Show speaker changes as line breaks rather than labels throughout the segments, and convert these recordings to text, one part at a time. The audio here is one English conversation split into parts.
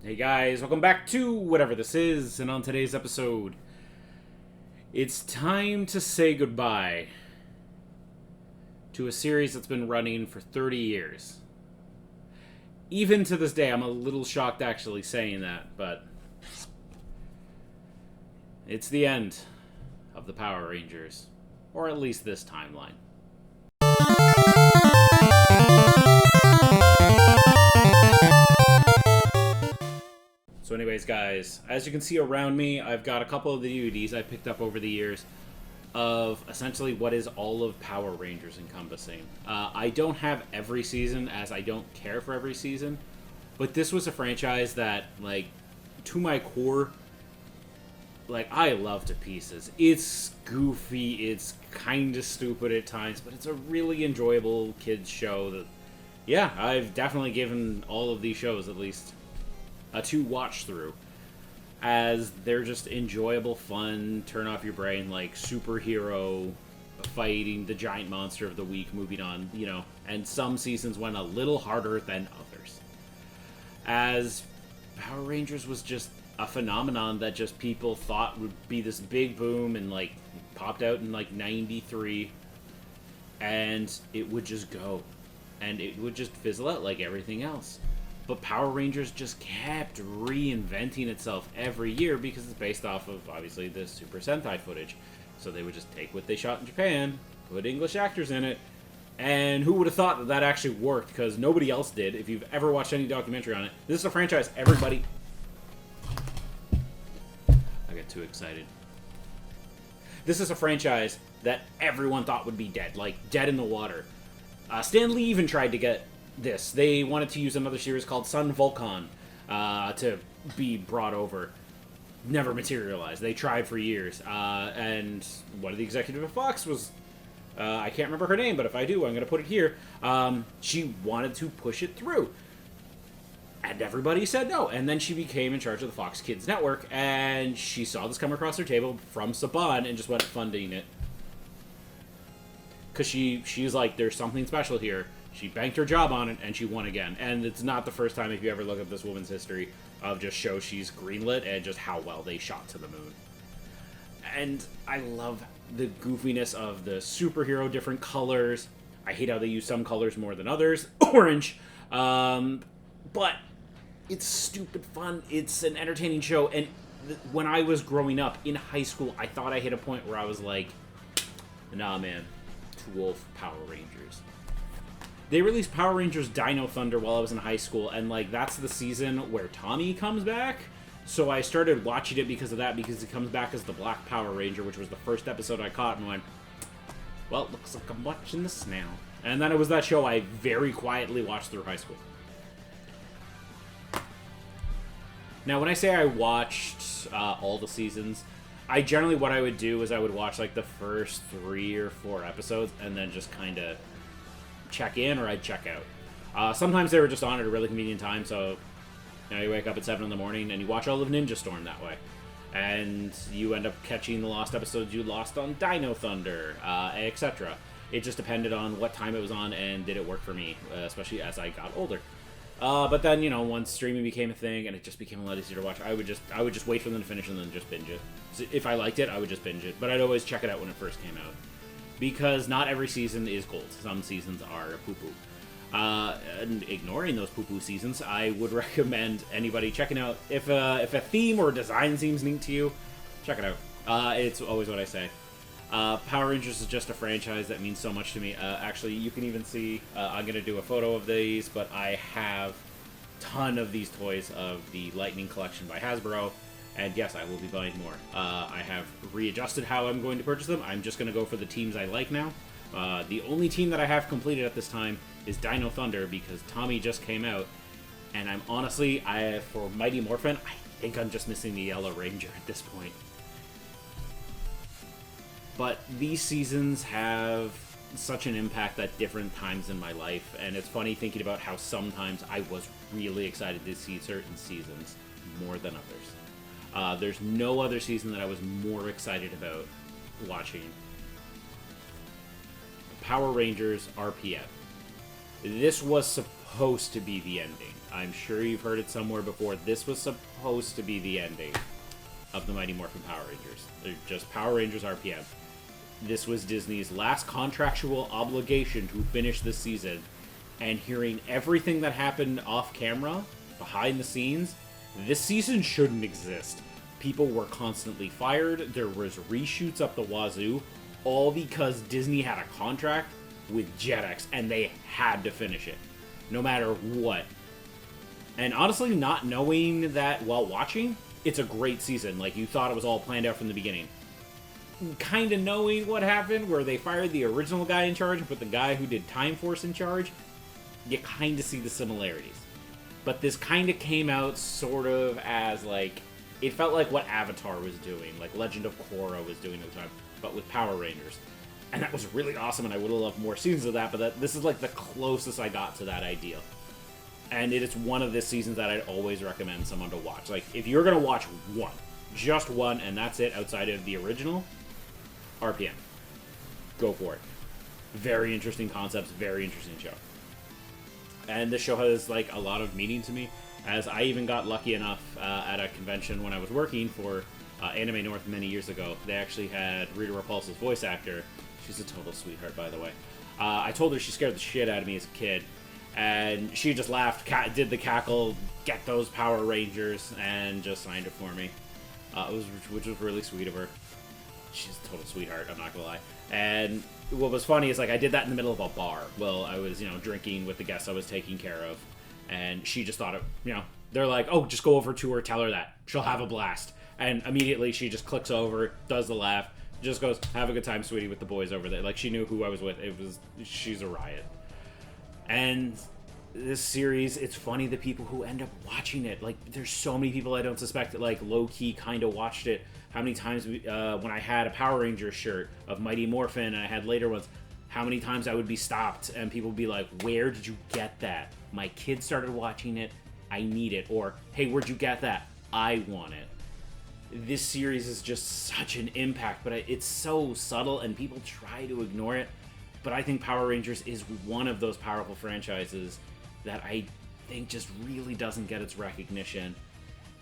Hey guys, welcome back to whatever this is, and on today's episode, it's time to say goodbye to a series that's been running for 30 years. Even to this day, I'm a little shocked actually saying that, but it's the end of the Power Rangers, or at least this timeline. So anyways, guys, as you can see around me, I've got a couple of the DVDs I picked up over the years of essentially what is all of Power Rangers encompassing. I don't have every season, as I don't care for every season, but this was a franchise that, like, to my core, like, I love to pieces. It's goofy, it's kind of stupid at times, but it's a really enjoyable kids show that, yeah, I've definitely given all of these shows at least a 2 watch through, as they're just enjoyable, fun, turn off your brain, like superhero fighting the giant monster of the week, moving on, and some seasons went a little harder than others. As Power Rangers was just a phenomenon that just people thought would be this big boom, and like popped out in like 93, and it would just go, and it would just fizzle out like everything else. But Power Rangers just kept reinventing itself every year because it's based off of, obviously, the Super Sentai footage. So they would just take what they shot in Japan, put English actors in it, and who would have thought that that actually worked, because nobody else did. If you've ever watched any documentary on it, this is a franchise everybody... I got too excited. This is a franchise that everyone thought would be dead, like dead in the water. Stan Lee even tried to get this. They wanted to use another series called Sun Volcon to be brought over. Never materialized. They tried for years. And one of the executives of Fox was, I can't remember her name, but if I do, I'm going to put it here. She wanted to push it through. And everybody said no. And then she became in charge of the Fox Kids Network, and she saw this come across her table from Saban and just went funding it. Because she's like, there's something special here. She banked her job on it, and she won again. And it's not the first time, if you ever look at this woman's history, of just shows she's greenlit and just how well they shot to the moon. And I love the goofiness of the superhero, different colors. I hate how they use some colors more than others. Orange. But it's stupid fun. It's an entertaining show. And when I was growing up in high school, I thought I hit a point where I was like, nah, man, too old for Power Rangers. They released Power Rangers Dino Thunder while I was in high school, and like that's the season where Tommy comes back. So I started watching it because of that, because he comes back as the Black Power Ranger, which was the first episode I caught, and went, well, it looks like I'm watching this now. And then it was that show I very quietly watched through high school. Now, when I say I watched all the seasons, I generally, what I would do is I would watch like the first 3 or 4 episodes, and then just kind of check in, or I'd check out. Sometimes they were just on at a really convenient time, so you wake up at 7 in the morning and you watch all of Ninja Storm that way. And you end up catching the lost episodes you lost on Dino Thunder, etc. It just depended on what time it was on and did it work for me, especially as I got older. But then, once streaming became a thing and it just became a lot easier to watch, I would just wait for them to finish and then just binge it. So if I liked it, I would just binge it. But I'd always check it out when it first came out, because not every season is gold. Some seasons are poo-poo. And ignoring those poo-poo seasons, I would recommend anybody checking out, if a theme or design seems neat to you, check it out. It's always what I say. Power Rangers is just a franchise that means so much to me. Actually, you can even see, I'm going to do a photo of these, but I have a ton of these toys of the Lightning Collection by Hasbro. And yes, I will be buying more. I have readjusted how I'm going to purchase them. I'm just going to go for the teams I like now. The only team that I have completed at this time is Dino Thunder, because Tommy just came out. And I'm honestly, for Mighty Morphin, I think I'm just missing the Yellow Ranger at this point. But these seasons have such an impact at different times in my life. And it's funny thinking about how sometimes I was really excited to see certain seasons more than others. There's no other season that I was more excited about watching. Power Rangers RPM. This was supposed to be the ending. I'm sure you've heard it somewhere before. This was supposed to be the ending of the Mighty Morphin Power Rangers. They're just Power Rangers RPM. This was Disney's last contractual obligation to finish this season. And hearing everything that happened off camera, behind the scenes, this season shouldn't exist. People were constantly fired. There was reshoots up the wazoo, all because Disney had a contract with Jetix, and they had to finish it, no matter what. And honestly, not knowing that while watching, it's a great season. Like, you thought it was all planned out from the beginning. Kind of knowing what happened, where they fired the original guy in charge and put the guy who did Time Force in charge, you kind of see the similarities. But this kind of came out sort of as, like, it felt like what Avatar was doing, like Legend of Korra was doing at the time, but with Power Rangers. And that was really awesome, and I would have loved more seasons of that, but this is like the closest I got to that idea. And it is one of the seasons that I'd always recommend someone to watch. Like, if you're going to watch one, just one, and that's it outside of the original, RPM. Go for it. Very interesting concepts, very interesting show. And this show has, like, a lot of meaning to me, as I even got lucky enough at a convention when I was working for Anime North many years ago. They actually had Rita Repulsa's voice actor. She's a total sweetheart, by the way. I told her she scared the shit out of me as a kid, and she just laughed, did the cackle, get those Power Rangers, and just signed it for me, which was really sweet of her. She's a total sweetheart, I'm not gonna lie. And what was funny is, like, I did that in the middle of a bar. Well, I was, drinking with the guests I was taking care of, and she just thought it, they're like, oh, just go over to her, tell her that. She'll have a blast. And immediately she just clicks over, does the laugh, just goes, have a good time, sweetie, with the boys over there. Like, she knew who I was with. She's a riot. And this series, it's funny the people who end up watching it. Like, there's so many people I don't suspect that, like, low-key kind of watched it. How many times, when I had a Power Rangers shirt of Mighty Morphin, and I had later ones, how many times I would be stopped, and people would be like, where did you get that? My kid started watching it, I need it. Or, hey, where'd you get that? I want it. This series is just such an impact, but it's so subtle, and people try to ignore it. But I think Power Rangers is one of those powerful franchises that I think just really doesn't get its recognition.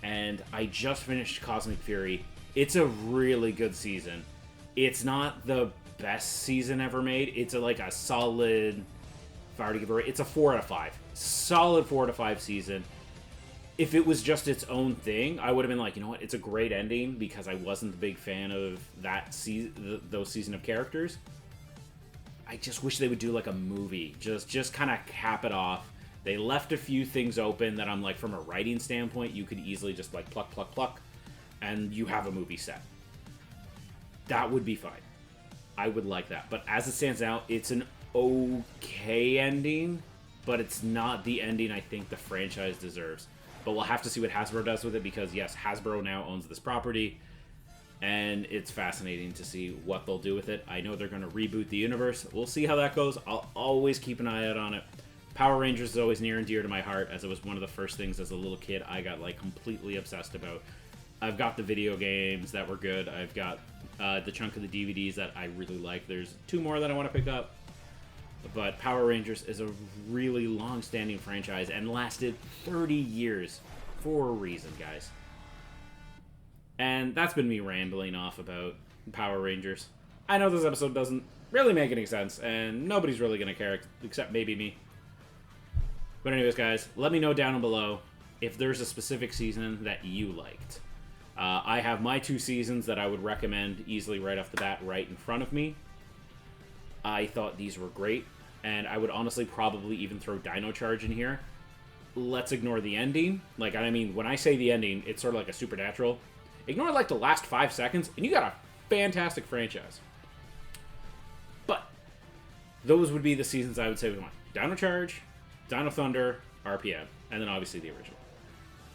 And I just finished Cosmic Fury. It's a really good season. It's not the best season ever made. It's a solid, if I were to give it, it's a 4 out of 5. Solid 4 out of 5 season. If it was just its own thing, I would have been like, you know what, it's a great ending, because I wasn't the big fan of that those season of characters. I just wish they would do like a movie, just kind of cap it off. They left a few things open that I'm like, from a writing standpoint, you could easily just like pluck, and you have a movie set. That would be fine. I would like that. But as it stands out, it's an okay ending, but it's not the ending I think the franchise deserves. But we'll have to see what Hasbro does with it, because yes, Hasbro now owns this property, and it's fascinating to see what they'll do with it. I know they're going to reboot the universe. We'll see how that goes. I'll always keep an eye out on it. Power Rangers is always near and dear to my heart, as it was one of the first things as a little kid I got like completely obsessed about. I've got the video games that were good. I've got the chunk of the DVDs that I really like. There's 2 more that I want to pick up. But Power Rangers is a really long-standing franchise and lasted 30 years for a reason, guys. And that's been me rambling off about Power Rangers. I know this episode doesn't really make any sense, and nobody's really going to care except maybe me. But anyways, guys, let me know down below if there's a specific season that you liked. I have my 2 seasons that I would recommend easily right off the bat right in front of me. I thought these were great, and I would honestly probably even throw Dino Charge in here. Let's ignore the ending. Like, I mean, when I say the ending, it's sort of like a Supernatural. Ignore, like, the last 5 seconds, and you got a fantastic franchise. But those would be the seasons I would say we want. Dino Charge, Dino Thunder, RPM, and then obviously the original.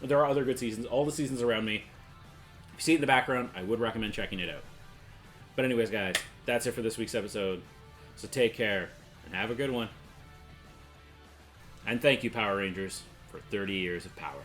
But there are other good seasons. All the seasons around me. If you see it in the background, I would recommend checking it out. But anyways, guys, that's it for this week's episode. So take care, and have a good one. And thank you, Power Rangers, for 30 years of power.